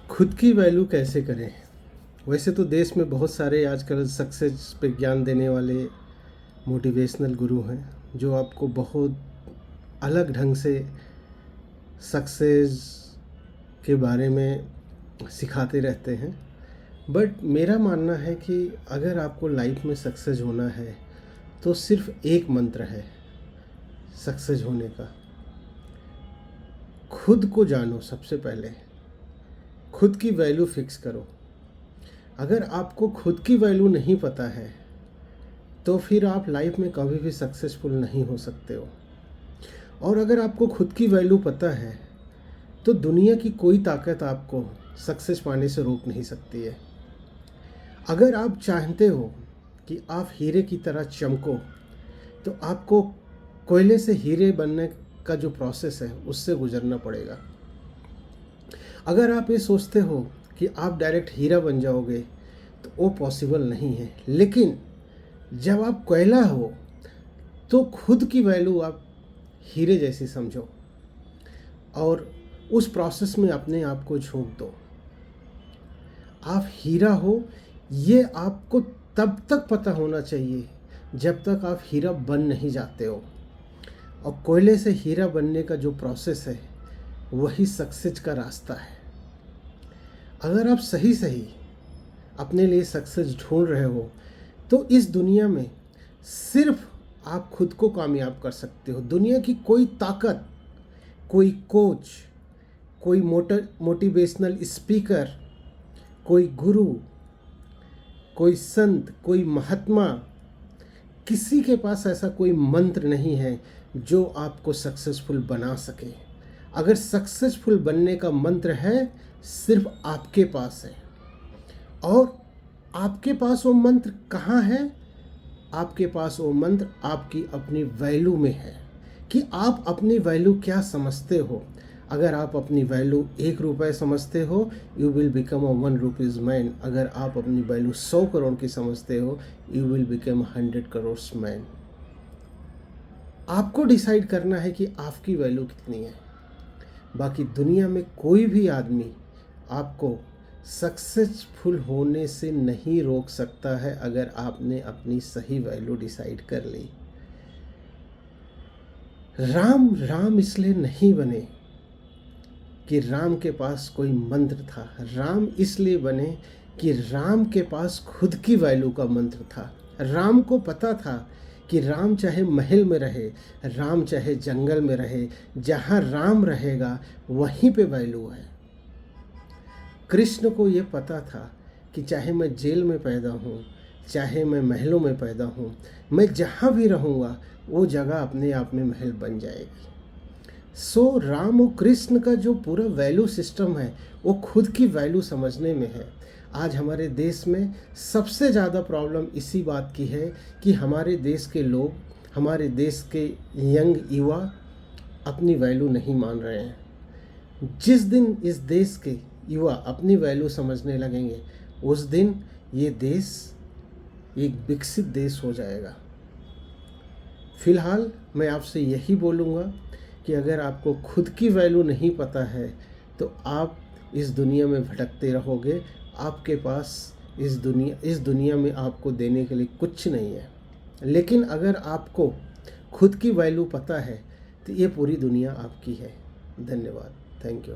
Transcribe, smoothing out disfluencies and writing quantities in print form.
खुद की वैल्यू कैसे करें। वैसे तो देश में बहुत सारे आजकल सक्सेस पे ज्ञान देने वाले मोटिवेशनल गुरु हैं जो आपको बहुत अलग ढंग से सक्सेस के बारे में सिखाते रहते हैं। बट मेरा मानना है कि अगर आपको लाइफ में सक्सेस होना है तो सिर्फ एक मंत्र है सक्सेस होने का। खुद को जानो, सबसे पहले खुद की वैल्यू फिक्स करो। अगर आपको खुद की वैल्यू नहीं पता है तो फिर आप लाइफ में कभी भी सक्सेसफुल नहीं हो सकते हो। और अगर आपको खुद की वैल्यू पता है तो दुनिया की कोई ताकत आपको सक्सेस पाने से रोक नहीं सकती है। अगर आप चाहते हो कि आप हीरे की तरह चमको तो आपको कोयले से हीरे बनने का जो प्रोसेस है उससे गुजरना पड़ेगा। अगर आप ये सोचते हो कि आप डायरेक्ट हीरा बन जाओगे तो वो पॉसिबल नहीं है। लेकिन जब आप कोयला हो तो खुद की वैल्यू आप हीरे जैसी समझो और उस प्रोसेस में अपने आप को झोंक दो। आप हीरा हो ये आपको तब तक पता होना चाहिए जब तक आप हीरा बन नहीं जाते हो। और कोयले से हीरा बनने का जो प्रोसेस है वही सक्सेस का रास्ता है। अगर आप सही सही अपने लिए सक्सेस ढूंढ रहे हो तो इस दुनिया में सिर्फ आप खुद को कामयाब कर सकते हो। दुनिया की कोई ताकत, कोई कोच, कोई मोटिवेशनल स्पीकर, कोई गुरु, कोई संत, कोई महात्मा, किसी के पास ऐसा कोई मंत्र नहीं है जो आपको सक्सेसफुल बना सके। अगर सक्सेसफुल बनने का मंत्र है सिर्फ आपके पास है। और आपके पास वो मंत्र कहाँ है? आपके पास वो मंत्र आपकी अपनी वैल्यू में है कि आप अपनी वैल्यू क्या समझते हो। अगर आप अपनी वैल्यू 1 रुपये समझते हो, you will become a 1 rupees man. अगर आप अपनी वैल्यू 100 करोड़ की समझते हो, you will become 100 crore man. आपको डिसाइड करना है कि आपकी वैल्यू कितनी है। बाकी दुनिया में कोई भी आदमी आपको सक्सेसफुल होने से नहीं रोक सकता है अगर आपने अपनी सही वैल्यू डिसाइड कर ली। राम राम इसलिए नहीं बने कि राम के पास कोई मंत्र था। राम इसलिए बने कि राम के पास खुद की वैल्यू का मंत्र था। राम को पता था कि राम चाहे महल में रहे, राम चाहे जंगल में रहे, जहाँ राम रहेगा वहीं पे वैल्यू है। कृष्ण को ये पता था कि चाहे मैं जेल में पैदा हूँ, चाहे मैं महलों में पैदा हूँ, मैं जहाँ भी रहूँगा वो जगह अपने आप में महल बन जाएगी। सो राम और कृष्ण का जो पूरा वैल्यू सिस्टम है वो खुद की वैल्यू समझने में है। आज हमारे देश में सबसे ज़्यादा प्रॉब्लम इसी बात की है कि हमारे देश के लोग, हमारे देश के यंग युवा अपनी वैल्यू नहीं मान रहे हैं। जिस दिन इस देश के युवा अपनी वैल्यू समझने लगेंगे उस दिन ये देश एक विकसित देश हो जाएगा। फिलहाल मैं आपसे यही बोलूँगा कि अगर आपको खुद की वैल्यू नहीं पता है तो आप इस दुनिया में भटकते रहोगे। आपके पास इस दुनिया में आपको देने के लिए कुछ नहीं है। लेकिन अगर आपको खुद की वैल्यू पता है तो ये पूरी दुनिया आपकी है। धन्यवाद। Thank you.